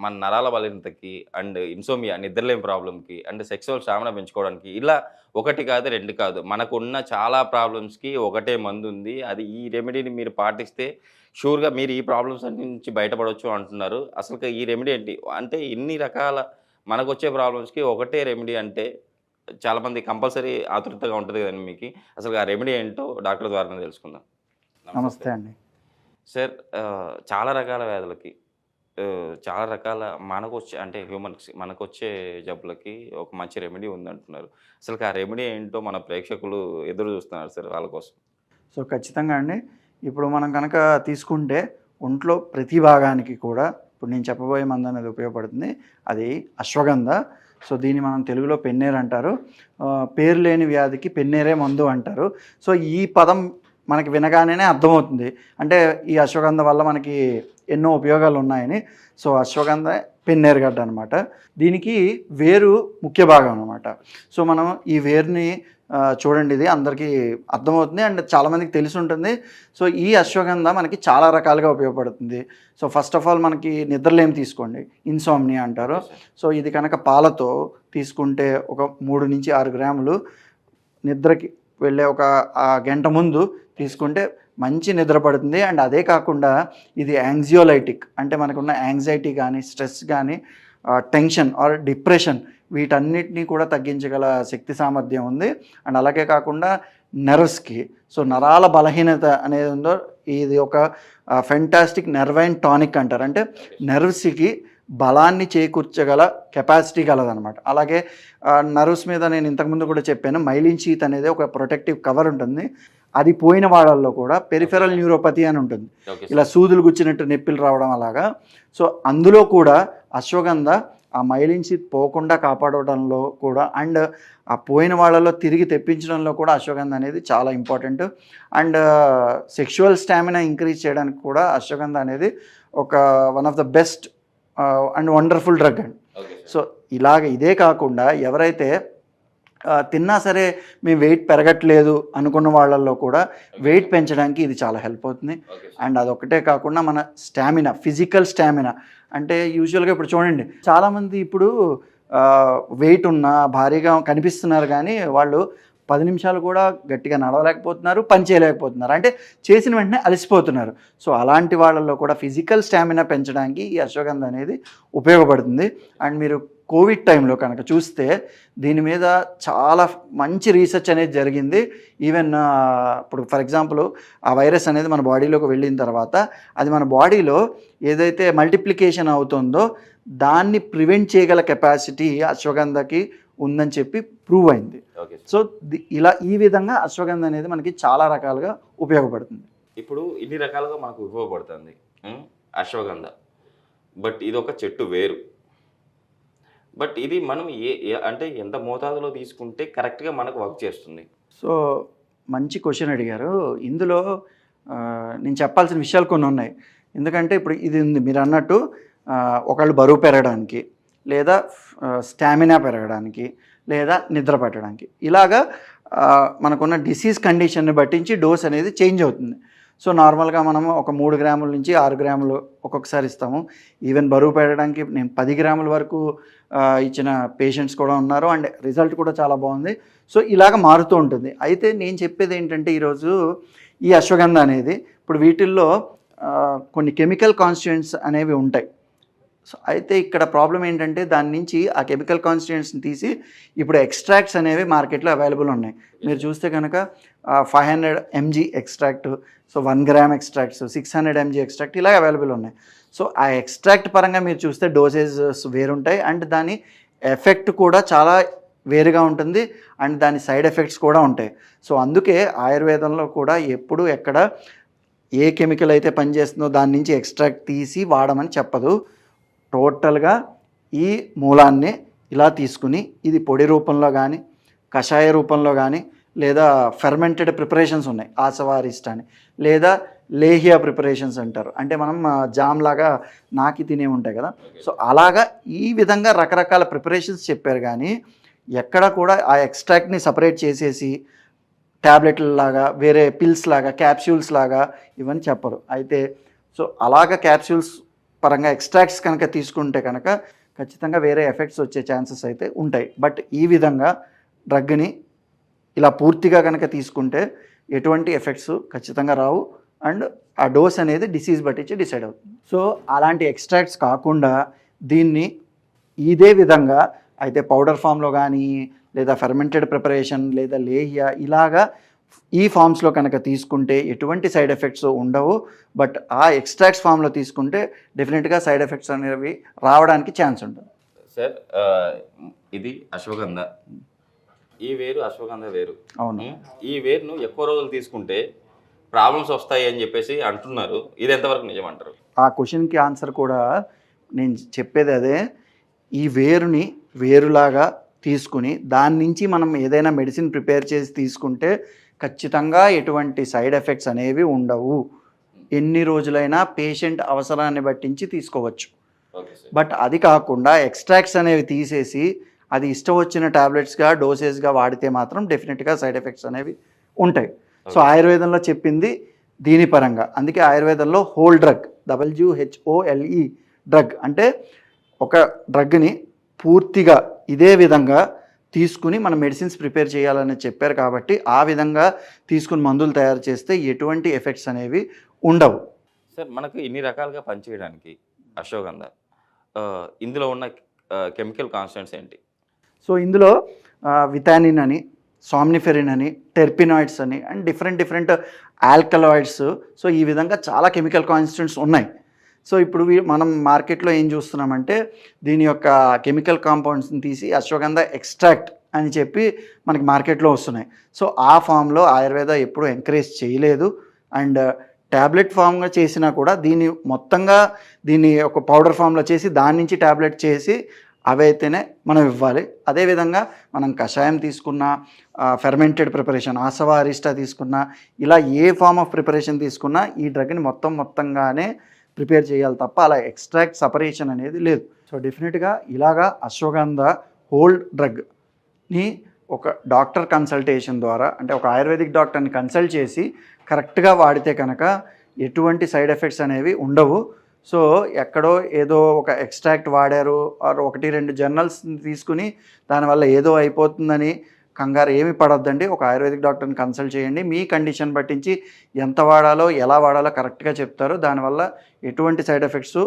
మన నరాల బలహీనతకి and insomnia నిద్రలేని ప్రాబ్లమ్‌కి అండ్ సెక్సువల్ స్టామినా పెంచుకోవడానికి ఇలా ఒకటి కాదు, 2 కాదు. మనకున్న చాలా ప్రాబ్లమ్స్‌కి ఒకటే మందుంది. అది ఈ రెమెడీని మీరు పాటిస్తే షూర్‌గా మీరు ఈ ప్రాబ్లమ్స్ అన్నిటి నుంచి బయటపడొచ్చు అంటున్నారు. అసలుకి ఈ రెమెడీ ఏంటి? అంటే ఇన్ని రకాల మనకొచ్చే ప్రాబ్లమ్స్‌కి ఒకటే రెమెడీ అంటే చాలామంది కంపల్సరీ ఆతృతగా ఉంటది కదండీ మీకి. అసలు ఆ రెమెడీ ఏంటో డాక్టర్ ద్వారానే తెలుసుకుందాం. నమస్తే. నమస్తే అండి. సార్ చాలా రకాల వ్యాధులకి చాలా రకాల అంటే మనకొచ్చే జబ్బులకి ఒక మంచి రెమెడీ ఉందంటున్నారు. అసలుకి ఆ రెమెడీ ఏంటో మన ప్రేక్షకులు ఎదురు చూస్తున్నారు సార్ వాళ్ళ కోసం. సో, ఖచ్చితంగా అండి. ఇప్పుడు మనం గనక తీసుకుంటే ఒంట్లో ప్రతి భాగానికి కూడా ఇప్పుడు నేను చెప్పబోయే మందనేది ఉపయోగపడుతుంది. అది అశ్వగంధ. సో, దీన్ని మనం తెలుగులో పెన్నేరు అంటారు. పేరు లేని వ్యాధికి పెన్నేరే మందు అంటారు. సో, ఈ పదం మనకి వినగానే అర్థమవుతుంది. అంటే ఈ అశ్వగంధ వల్ల మనకి ఎన్నో ఉపయోగాలు ఉన్నాయని. సో, అశ్వగంధ పెన్నేరుగడ్డ అనమాట. దీనికి వేరు ముఖ్య భాగం అనమాట. సో, మనం ఈ వేరుని చూడండి, ఇది అందరికీ అర్థమవుతుంది అండ్ చాలామందికి తెలిసి ఉంటుంది. సో, ఈ అశ్వగంధ మనకి చాలా రకాలుగా ఉపయోగపడుతుంది. సో, ఫస్ట్ ఆఫ్ ఆల్ మనకి నిద్రలేమి తీసుకోండి, ఇన్సోమ్నియా అంటారు. సో, ఇది కనుక పాలతో తీసుకుంటే ఒక 3 నుంచి 6 గ్రాములు నిద్రకి వెళ్ళే ఒక గంట ముందు తీసుకుంటే మంచి నిద్ర పడుతుంది. అండ్ అదే కాకుండా ఇది యాంగ్జియోలైటిక్, అంటే మనకున్న యాంగ్జైటీ కానీ, స్ట్రెస్ కానీ, టెన్షన్ ఆర్ డిప్రెషన్ వీటన్నిటినీ కూడా తగ్గించగల శక్తి సామర్థ్యం ఉంది. అండ్ అలాగే కాకుండా నెర్వ్స్కి, సో నరాల బలహీనత అనేది ఉందో, ఇది ఒక ఫెంటాస్టిక్ నెర్వైన్ టానిక్ అంటారు. అంటే నెర్వ్స్కి బలాన్ని చేకూర్చగల కెపాసిటీ కలదనమాట. అలాగే నర్వ్స్ మీద నేను ఇంతకుముందు కూడా చెప్పాను, మైలిన్ షీత్ అనేది ఒక ప్రొటెక్టివ్ కవర్ ఉంటుంది. అది పోయిన వాళ్ళల్లో కూడా పెరిఫెరల్ న్యూరోపతి అని ఉంటుంది, ఇలా సూదులు గుచ్చినట్టు నొప్పులు రావడం అలాగా. సో అందులో కూడా అశ్వగంధ ఆ మైలిన్ షీత్ పోకుండా కాపాడడంలో కూడా అండ్ ఆ పోయిన వాళ్ళలో తిరిగి తెప్పించడంలో కూడా అశ్వగంధ అనేది చాలా important. And sexual stamina increase చేయడానికి కూడా అశ్వగంధ అనేది ఒక one of the best and wonderful drug అండి. సో ఇదే కాకుండా ఎవరైతే తిన్నా సరే మేము వెయిట్ పెరగట్లేదు అనుకున్న వాళ్ళల్లో కూడా వెయిట్ పెంచడానికి ఇది చాలా హెల్ప్ అవుతుంది. అండ్ అదొకటే కాకుండా మన స్టామినా, ఫిజికల్ స్టామినా, అంటే యూజువల్గా ఇప్పుడు చూడండి చాలామంది ఇప్పుడు వెయిట్ ఉన్న భారీగా కనిపిస్తున్నారు కానీ వాళ్ళు 10 నిమిషాలు కూడా గట్టిగా నడవలేకపోతున్నారు, పని చేయలేకపోతున్నారు, అంటే చేసిన వెంటనే అలసిపోతున్నారు. సో అలాంటి వాళ్ళల్లో కూడా ఫిజికల్ స్టామినా పెంచడానికి ఈ అశ్వగంధ అనేది ఉపయోగపడుతుంది. అండ్ మీరు కోవిడ్ టైంలో కనుక చూస్తే దీని మీద చాలా మంచి రీసెర్చ్ అనేది జరిగింది. ఈవెన్ ఇప్పుడు ఫర్ ఎగ్జాంపుల్ ఆ వైరస్ అనేది మన బాడీలోకి వెళ్ళిన తర్వాత అది మన బాడీలో ఏదైతే మల్టిప్లికేషన్ అవుతుందో దాన్ని ప్రివెంట్ చేయగల కెపాసిటీ అశ్వగంధకి ఉందని చెప్పి ప్రూవ్ అయింది. సో ఈ విధంగా అశ్వగంధ అనేది మనకి చాలా రకాలుగా ఉపయోగపడుతుంది. ఇప్పుడు ఇన్ని రకాలుగా మనకు ఉపయోగపడుతుంది అశ్వగంధ. బట్ ఇది ఒక చెట్టు వేరు. బట్ ఇది మనం అంటే ఎంత మోతాదులో తీసుకుంటే కరెక్ట్గా మనకు వర్క్ చేస్తుంది? సో మంచి క్వశ్చన్ అడిగారు. ఇందులో నేను చెప్పాల్సిన విషయాలు కొన్ని ఉన్నాయి. ఎందుకంటే ఇప్పుడు ఇది ఉంది మీరు అన్నట్టు, ఒకళ్ళు బరువు పెరగడానికి, లేదా స్టామినా పెరగడానికి, లేదా నిద్ర పట్టడానికి, ఇలాగా మనకున్న డిసీజ్ కండిషన్ని బట్టించి డోస్ అనేది చేంజ్ అవుతుంది. సో నార్మల్గా మనము ఒక 3 గ్రాముల నుంచి 6 గ్రాములు ఒక్కొక్కసారి ఇస్తాము. ఈవెన్ బరువు పెరగడానికి నేను 10 గ్రాముల వరకు ఇచ్చిన పేషెంట్స్ కూడా ఉన్నారు. అండ్ రిజల్ట్ కూడా చాలా బాగుంది. సో ఇలాగ మారుతూ ఉంటుంది. అయితే నేను చెప్పేది ఏంటంటే ఈరోజు ఈ అశ్వగంధ అనేది ఇప్పుడు వీటిల్లో కొన్ని కెమికల్ కాన్స్టిట్యూయెంట్స్ అనేవి ఉంటాయి. సో అయితే ఇక్కడ ప్రాబ్లం ఏంటంటే దాని నుంచి ఆ కెమికల్ కాన్స్టిట్యూయెంట్స్ని తీసి ఇప్పుడు ఎక్స్ట్రాక్ట్స్ అనేవి మార్కెట్లో అవైలబుల్ ఉన్నాయి. మీరు చూస్తే కనుక 500 mg extract, so 1 gram extracts, 600 mg extract ఇలా అవైలబుల్ ఉన్నాయి. సో ఆ ఎక్స్ట్రాక్ట్ పరంగా మీరు చూస్తే డోసేజెస్ వేరుంటాయి అండ్ దాని ఎఫెక్ట్ కూడా చాలా వేరుగా ఉంటుంది అండ్ దాని సైడ్ ఎఫెక్ట్స్ కూడా ఉంటాయి. సో అందుకే ఆయుర్వేదంలో కూడా ఎప్పుడు ఎక్కడ ఏ కెమికల్ అయితే పనిచేస్తుందో దాని నుంచి ఎక్స్ట్రాక్ట్ తీసి వాడమని చెప్పదు. టోటల్గా ఈ మూలాన్ని ఇలా తీసుకుని ఇది పొడి రూపంలో కానీ, కషాయ రూపంలో కానీ, లేదా ఫెర్మెంటెడ్ ప్రిపరేషన్స్ ఉన్నాయి, ఆసవారిస్ట్ అని, లేదా లేహియా ప్రిపరేషన్స్ అంటారు, అంటే మనం జామ్ లాగా నాకి తినే ఉంటాయి కదా. సో అలాగా ఈ విధంగా రకరకాల ప్రిపరేషన్స్ చెప్పారు కానీ ఎక్కడ కూడా ఆ ఎక్స్ట్రాక్ట్ని సపరేట్ చేసేసి ట్యాబ్లెట్ల లాగా, వేరే పిల్స్ లాగా, క్యాప్సూల్స్ లాగా ఇవన్నీ చెప్పరు. అయితే సో అలాగ క్యాప్సూల్స్ పరంగా ఎక్స్ట్రాక్ట్స్ కనుక తీసుకుంటే కనుక ఖచ్చితంగా వేరే ఎఫెక్ట్స్ వచ్చే ఛాన్సెస్ అయితే ఉంటాయి. బట్ ఈ విధంగా డ్రగ్ని ఇలా పూర్తిగా కనుక తీసుకుంటే ఎటువంటి ఎఫెక్ట్స్ ఖచ్చితంగా రావు. అండ్ ఆ డోస్ అనేది డిసీజ్ బట్టించి డిసైడ్ అవుతుంది. సో అలాంటి ఎక్స్ట్రాక్ట్స్ కాకుండా దీన్ని ఇదే విధంగా అయితే పౌడర్ ఫామ్లో కానీ లేదా ఫెర్మెంటెడ్ ప్రిపరేషన్ లేదా లేహ్య ఇలాగా ఈ ఫామ్స్లో కనుక తీసుకుంటే ఎటువంటి సైడ్ ఎఫెక్ట్స్ ఉండవు. బట్ ఆ ఎక్స్ట్రాక్ట్స్ ఫామ్లో తీసుకుంటే డెఫినెట్గా సైడ్ ఎఫెక్ట్స్ అనేవి రావడానికి ఛాన్స్ ఉంటుంది. సార్ ఇది అశ్వగంధ, ఈ వేరు అశ్వగంధ వేరు. అవును. ఈ వేరును ఎక్కువ రోజులు తీసుకుంటే ప్రాబ్లమ్స్ వస్తాయి అని చెప్పేసి అంటున్నారు. ఇది ఎంతవరకు నిజం అంటారు? ఆ క్వశ్చన్కి ఆన్సర్ కూడా నేను చెప్పేది అదే. ఈ వేరుని వేరులాగా తీసుకుని దాని నుంచి మనం ఏదైనా మెడిసిన్ ప్రిపేర్ చేసి తీసుకుంటే ఖచ్చితంగా ఎటువంటి సైడ్ ఎఫెక్ట్స్ అనేవి ఉండవు. ఎన్ని రోజులైనా పేషెంట్ అవసరాన్ని బట్టించి తీసుకోవచ్చు. Okay sir. బట్ అది కాకుండా ఎక్స్ట్రాక్ట్స్ అనేవి తీసేసి అది ఇష్టం వచ్చిన టాబ్లెట్స్గా డోసేజ్గా వాడితే మాత్రం డెఫినెట్గా సైడ్ ఎఫెక్ట్స్ అనేవి ఉంటాయి. సో ఆయుర్వేదంలో చెప్పింది దీని పరంగా. అందుకే ఆయుర్వేదంలో హోల్ డ్రగ్, WHOLE డ్రగ్ అంటే ఒక డ్రగ్ని పూర్తిగా ఇదే విధంగా తీసుకుని మనం మెడిసిన్స్ ప్రిపేర్ చేయాలని చెప్పారు. కాబట్టి ఆ విధంగా తీసుకుని మందులు తయారు చేస్తే ఎటువంటి ఎఫెక్ట్స్ అనేవి ఉండవు. సార్ మనకు ఇన్ని రకాలుగా పనిచేయడానికి అశ్వగంధ ఇందులో ఉన్న కెమికల్ కాన్స్టెంట్స్ ఏంటి? సో ఇందులో విటానిన్ అని, సామ్నిఫెరిన్ అని, టెర్పినాయిడ్స్ అని అండ్ డిఫరెంట్ ఆల్కలాయిడ్స్, సో ఈ విధంగా చాలా కెమికల్ కాన్స్టెంట్స్ ఉన్నాయి. సో ఇప్పుడు మనం మార్కెట్లో ఏం చూస్తున్నామంటే దీని యొక్క కెమికల్ కాంపౌండ్స్ని తీసి అశ్వగంధ ఎక్స్ట్రాక్ట్ అని చెప్పి మనకి మార్కెట్లో వస్తున్నాయి. సో ఆ ఫామ్లో ఆయుర్వేద ఎప్పుడూ ఎంకరేజ్ చేయలేదు. అండ్ ట్యాబ్లెట్ ఫామ్గా చేసినా కూడా దీన్ని ఒక పౌడర్ ఫామ్లో చేసి దాని నుంచి ట్యాబ్లెట్ చేసి అవైతేనే మనం ఇవ్వాలి. అదేవిధంగా మనం కషాయం తీసుకున్నా, ఫెర్మెంటెడ్ ప్రిపరేషన్ ఆసవా అరిస్టా తీసుకున్నా, ఇలా ఏ ఫామ్ ఆఫ్ ప్రిపరేషన్ తీసుకున్నా ఈ డ్రగ్ని మొత్తంగానే ప్రిపేర్ చేయాలి తప్ప అలా ఎక్స్ట్రాక్ట్ సపరేషన్ అనేది లేదు. సో డెఫినెట్గా ఇలాగా అశ్వగంధ హోల్ డ్రగ్ని ఒక డాక్టర్ కన్సల్టేషన్ ద్వారా, అంటే ఒక ఆయుర్వేదిక్ డాక్టర్ని కన్సల్ట్ చేసి కరెక్ట్గా వాడితే కనుక ఎటువంటి సైడ్ ఎఫెక్ట్స్ అనేవి ఉండవు. సో ఎక్కడో ఏదో ఒక ఎక్స్ట్రాక్ట్ వాడారు ఆర్ 1-2 జర్నల్స్ తీసుకుని దానివల్ల ఏదో అయిపోతుందని కంగారు ఏమి పడొద్దండి. ఒక ఆయుర్వేదిక్ డాక్టర్ని కన్సల్ట్ చేయండి. మీ కండిషన్ బట్టించి ఎంత వాడాలో ఎలా వాడాలో కరెక్ట్గా చెప్తారు. దానివల్ల ఎటువంటి సైడ్ ఎఫెక్ట్స్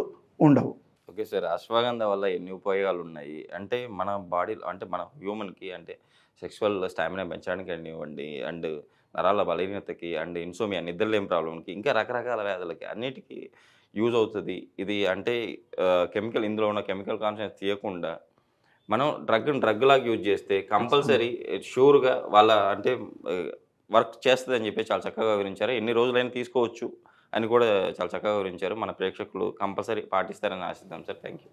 ఉండవు. Okay sir. అశ్వగంధ వల్ల ఎన్ని ఉపయోగాలు ఉన్నాయి అంటే మన బాడీలో, అంటే మన హ్యూమన్కి, అంటే సెక్సువల్ స్టామినా పెంచడానికి అనివ్వండి, అండ్ నరాల బలహీనతకి, అండ్ ఇన్సోమియా నిద్రలేని ప్రాబ్లంకి, ఇంకా రకరకాల వ్యాధులకి అన్నిటికీ యూజ్ అవుతుంది ఇది. అంటే ఇందులో ఉన్న కెమికల్ కాన్సెన్స్ తీయకుండా మనం డ్రగ్ లాగా యూజ్ చేస్తే కంపల్సరీ షూర్గా వాళ్ళ అంటే వర్క్ చేస్తుంది అని చెప్పి చాలా చక్కగా వివరించారు. ఎన్ని రోజులైనా తీసుకోవచ్చు అని కూడా చాలా చక్కగా వివరించారు. మన ప్రేక్షకులు కంపల్సరీ పాటిస్తారని ఆశిద్దాం సార్. Thank you.